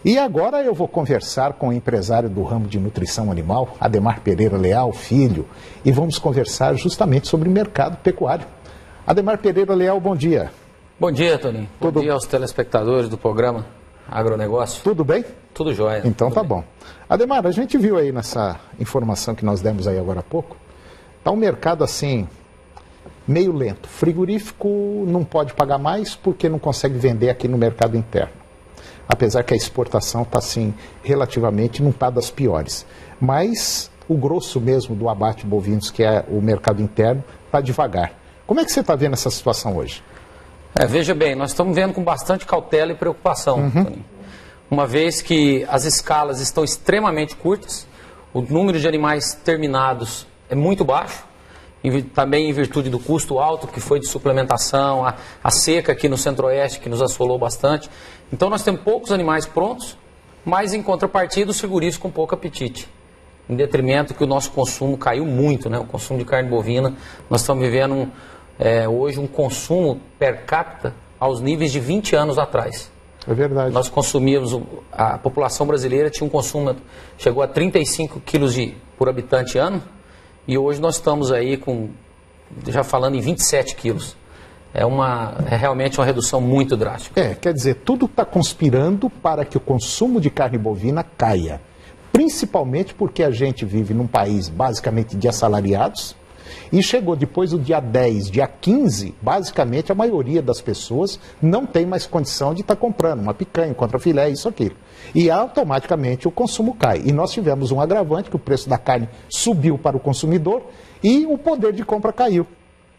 E agora eu vou conversar com o empresário do ramo de nutrição animal, Ademar Pereira Leal Filho, e vamos conversar justamente sobre o mercado pecuário. Ademar Pereira Leal, bom dia. Bom dia, Toninho. Bom dia aos telespectadores do programa Agronegócio. Tudo bem? Tudo jóia. Então tudo tá bem. bom. Ademar, a gente viu aí nessa informação que nós demos aí agora há pouco, tá um mercado assim, meio lento. Frigorífico não pode pagar mais porque não consegue vender aqui no mercado interno. Apesar que a exportação está assim, relativamente, não está das piores. Mas o grosso mesmo do abate de bovinos, que é o mercado interno, está devagar. Como é que você está vendo essa situação hoje? Veja bem, nós estamos vendo com bastante cautela e preocupação, Toninho. Uma vez que as escalas estão extremamente curtas, o número de animais terminados é muito baixo, também em virtude do custo alto que foi de suplementação, a seca aqui no Centro-Oeste que nos assolou bastante. Então nós temos poucos animais prontos, mas em contrapartida os frigoríficos com pouco apetite. Em detrimento que o nosso consumo caiu muito, né? O consumo de carne bovina, nós estamos vivendo hoje um consumo per capita aos níveis de 20 anos atrás. É verdade. Nós consumíamos, a população brasileira tinha um consumo, chegou a 35 quilos por habitante ano, e hoje nós estamos aí já falando em 27 quilos. É realmente uma redução muito drástica. Quer dizer, tudo está conspirando para que o consumo de carne bovina caia. Principalmente porque a gente vive num país basicamente de assalariados, e chegou depois do dia 10, dia 15, basicamente a maioria das pessoas não tem mais condição de estar comprando uma picanha, contrafilé, isso, aquilo. E automaticamente o consumo cai. E nós tivemos um agravante, que o preço da carne subiu para o consumidor e o poder de compra caiu.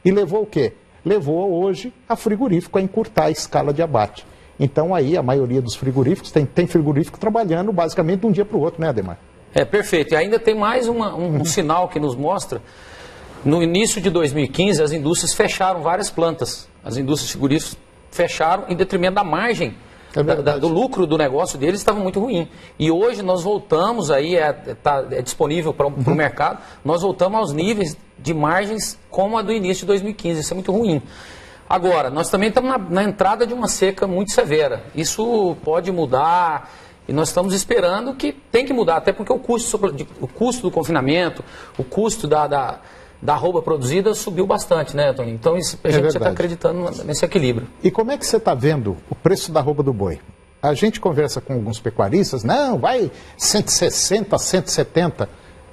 E levou o quê? Levou hoje a frigorífico a encurtar a escala de abate. Então aí a maioria dos frigoríficos, tem frigorífico trabalhando basicamente de um dia para o outro, né, Ademar? Perfeito. E ainda tem mais um sinal que nos mostra. No início de 2015, as indústrias fecharam várias plantas. As indústrias frigoríficas fecharam em detrimento da margem, do lucro do negócio deles estava muito ruim. E hoje nós voltamos aí, é disponível para o mercado, nós voltamos aos níveis de margens como a do início de 2015. Isso é muito ruim. Agora, nós também estamos na entrada de uma seca muito severa. Isso pode mudar. E nós estamos esperando que tem que mudar, até porque o custo do confinamento, o custo da arroba produzida subiu bastante, né, Toninho? Então a gente está acreditando nesse equilíbrio. E como é que você está vendo o preço da arroba do boi? A gente conversa com alguns pecuaristas, não, vai 160, 170.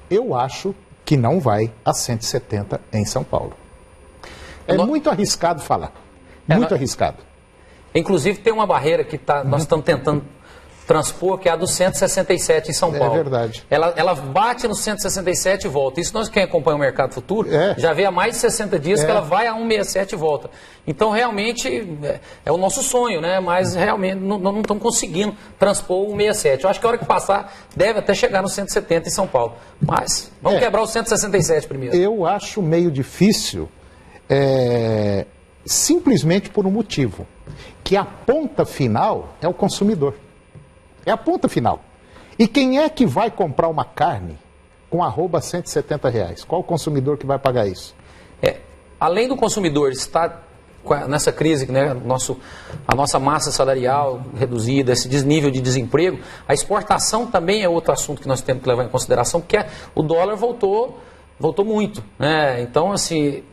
Eu acho que não vai a 170 em São Paulo. Muito arriscado falar, muito arriscado. Inclusive tem uma barreira que nós estamos tentando transpor, que é a do 167 em São Paulo. É verdade. Ela bate no 167 e volta. Isso quem acompanha o mercado futuro, já vê há mais de 60 dias que ela vai a 167 e volta. Então, realmente, é o nosso sonho, né? Mas, realmente, não estamos conseguindo transpor o 167. Eu acho que a hora que passar, deve até chegar no 170 em São Paulo. Mas, vamos quebrar o 167 primeiro. Eu acho meio difícil, simplesmente por um motivo, que a ponta final é o consumidor. É a ponta final. E quem é que vai comprar uma carne com arroba R$170? Qual o consumidor que vai pagar isso? Além do consumidor estar nessa crise, né, a nossa massa salarial reduzida, esse desnível de desemprego, a exportação também é outro assunto que nós temos que levar em consideração, porque o dólar voltou muito, né? Então, assim,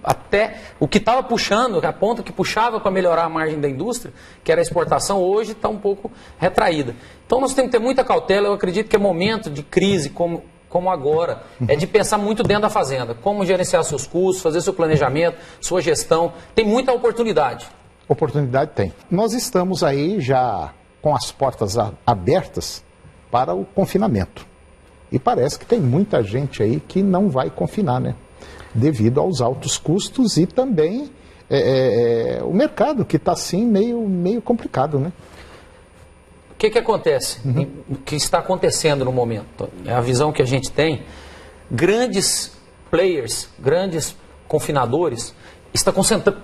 até o que estava puxando, a ponta que puxava para melhorar a margem da indústria, que era a exportação, hoje está um pouco retraída. Então, nós temos que ter muita cautela. Eu acredito que é momento de crise como agora, é de pensar muito dentro da fazenda, como gerenciar seus custos, fazer seu planejamento, sua gestão. Tem muita oportunidade. Oportunidade tem. Nós estamos aí já com as portas abertas para o confinamento. E parece que tem muita gente aí que não vai confinar, né? Devido aos altos custos e também o mercado que está assim meio complicado, né? O que acontece? O que está acontecendo no momento? A visão que a gente tem, grandes players, grandes confinadores,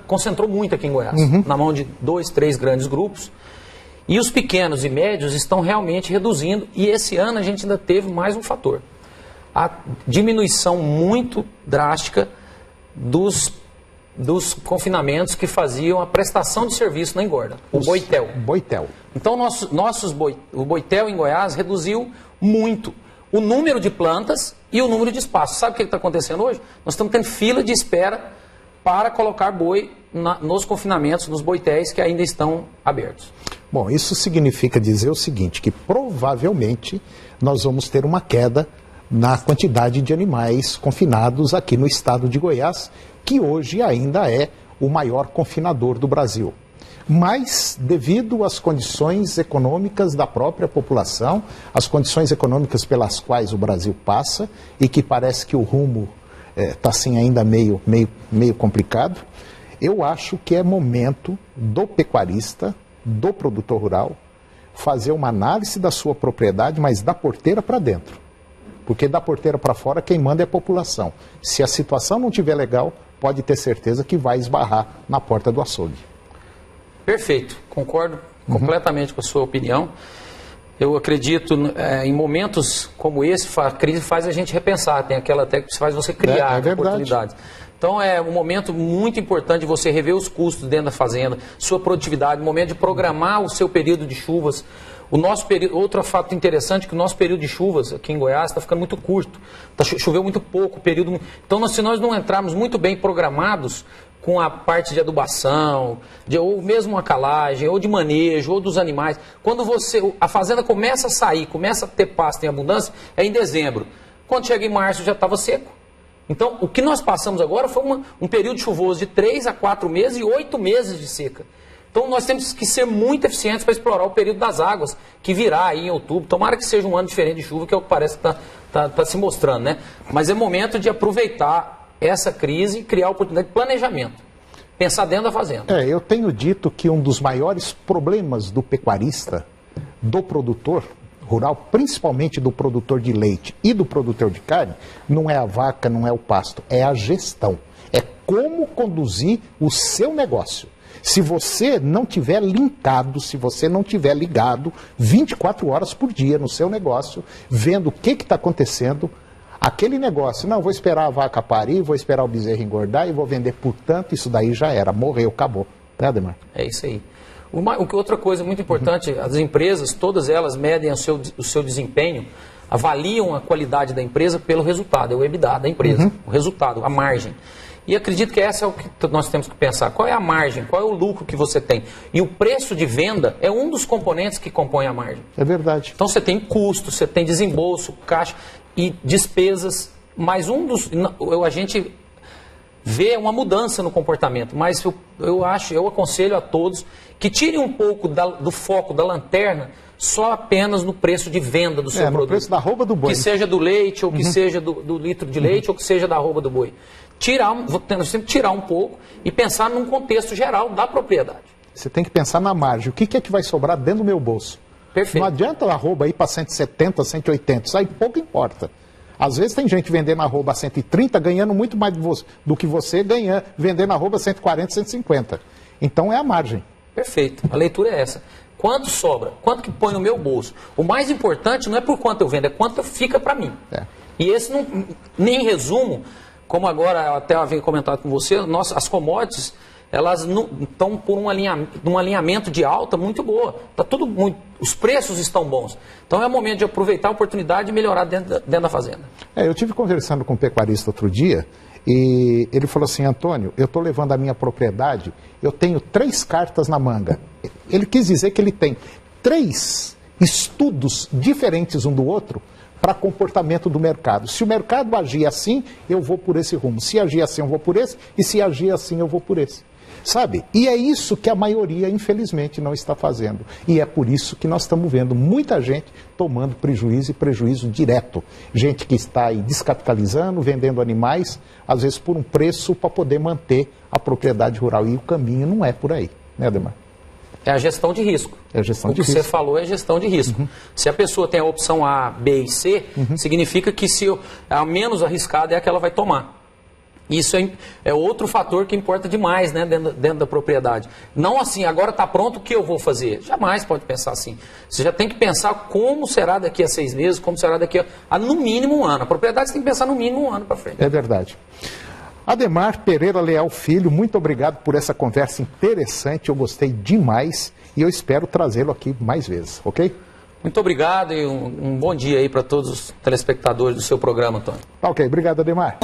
concentrou muito aqui em Goiás, na mão de 2, 3 grandes grupos. E os pequenos e médios estão realmente reduzindo, e esse ano a gente ainda teve mais um fator. A diminuição muito drástica dos confinamentos que faziam a prestação de serviço na engorda, o Boitel. Então, o Boitel em Goiás reduziu muito o número de plantas e o número de espaços. Sabe o que está acontecendo hoje? Nós estamos tendo fila de espera para colocar boi nos confinamentos, nos boitéis que ainda estão abertos. Bom, isso significa dizer o seguinte, que provavelmente nós vamos ter uma queda na quantidade de animais confinados aqui no estado de Goiás, que hoje ainda é o maior confinador do Brasil. Mas, devido às condições econômicas da própria população, as condições econômicas pelas quais o Brasil passa, e que parece que o rumo está assim ainda meio complicado, eu acho que é momento do pecuarista, do produtor rural, fazer uma análise da sua propriedade, mas da porteira para dentro. Porque da porteira para fora quem manda é a população. Se a situação não estiver legal, pode ter certeza que vai esbarrar na porta do açougue. Perfeito, concordo completamente com a sua opinião. Eu acredito em momentos como esse, a crise faz a gente repensar, tem aquela até que faz você criar oportunidades. Então é um momento muito importante de você rever os custos dentro da fazenda, sua produtividade, momento de programar o seu período de chuvas. O nosso período, outro fato interessante é que o nosso período de chuvas aqui em Goiás está ficando muito curto, choveu muito pouco, então se nós não entrarmos muito bem programados com a parte de adubação, ou mesmo uma calagem, ou de manejo, ou dos animais, quando a fazenda começa a sair, começa a ter pasto em abundância, é em dezembro. Quando chega em março já estava seco. Então, o que nós passamos agora foi um período chuvoso de 3 a 4 meses e 8 meses de seca. Então, nós temos que ser muito eficientes para explorar o período das águas, que virá aí em outubro. Tomara que seja um ano diferente de chuva, que é o que parece que está se mostrando, né? Mas é momento de aproveitar essa crise e criar oportunidade de planejamento. Pensar dentro da fazenda. Eu tenho dito que um dos maiores problemas do pecuarista, do produtor rural, principalmente do produtor de leite e do produtor de carne, não é a vaca, não é o pasto, é a gestão. É como conduzir o seu negócio. Se você não tiver linkado, se você não tiver ligado 24 horas por dia no seu negócio, vendo o que está acontecendo, aquele negócio, não, vou esperar a vaca parir, vou esperar o bezerro engordar e vou vender por tanto, isso daí já era, morreu, acabou. Né, Ademar? É isso aí. Outra coisa muito importante, as empresas, todas elas medem o seu desempenho, avaliam a qualidade da empresa pelo resultado, é o EBITDA da empresa, o resultado, a margem. E acredito que essa é o que nós temos que pensar. Qual é a margem? Qual é o lucro que você tem? E o preço de venda é um dos componentes que compõe a margem. É verdade. Então você tem custo, você tem desembolso, caixa e despesas. Mas a gente vê uma mudança no comportamento. Mas eu aconselho a todos que tirem um pouco do foco da lanterna só apenas no preço de venda do seu produto. No preço da arroba do boi. Que seja do leite, ou que seja do litro de leite, ou que seja da arroba do boi. Nós temos que tirar um pouco e pensar num contexto geral da propriedade. Você tem que pensar na margem. O que é que vai sobrar dentro do meu bolso? Perfeito. Não adianta a arroba ir para 170, 180. Isso aí pouco importa. Às vezes tem gente vendendo arroba a 130, ganhando muito mais do que você vendendo arroba 140, 150. Então é a margem. Perfeito. A leitura é essa. Quanto sobra? Quanto que põe no meu bolso? O mais importante não é por quanto eu vendo, é quanto fica para mim. E esse, nem em resumo, como agora eu até havia comentado com você, as commodities, elas estão por um alinhamento de alta muito boa. Os preços estão bons. Então é o momento de aproveitar a oportunidade e melhorar dentro da fazenda. Eu tive conversando com um pecuarista outro dia, e ele falou assim, Antônio, eu estou levando a minha propriedade, eu tenho 3 cartas na manga. Ele quis dizer que ele tem 3 estudos diferentes um do outro para comportamento do mercado. Se o mercado agir assim, eu vou por esse rumo. Se agir assim, eu vou por esse. E se agir assim, eu vou por esse. Sabe? E é isso que a maioria, infelizmente, não está fazendo. E é por isso que nós estamos vendo muita gente tomando prejuízo e prejuízo direto. Gente que está aí descapitalizando, vendendo animais, às vezes por um preço para poder manter a propriedade rural. E o caminho não é por aí, né, Ademar? É a gestão de risco. É a gestão de risco. O que você falou é gestão de risco. Se a pessoa tem a opção A, B e C, significa que a menos arriscada é a que ela vai tomar. Isso é outro fator que importa demais, né, dentro da propriedade. Não assim, agora está pronto, o que eu vou fazer? Jamais pode pensar assim. Você já tem que pensar como será daqui a 6 meses, como será daqui a no mínimo um ano. A propriedade você tem que pensar no mínimo um ano para frente. É verdade. Ademar Pereira Leal Filho, muito obrigado por essa conversa interessante, eu gostei demais e eu espero trazê-lo aqui mais vezes, ok? Muito obrigado e um bom dia aí para todos os telespectadores do seu programa, Antônio. Ok, obrigado, Ademar.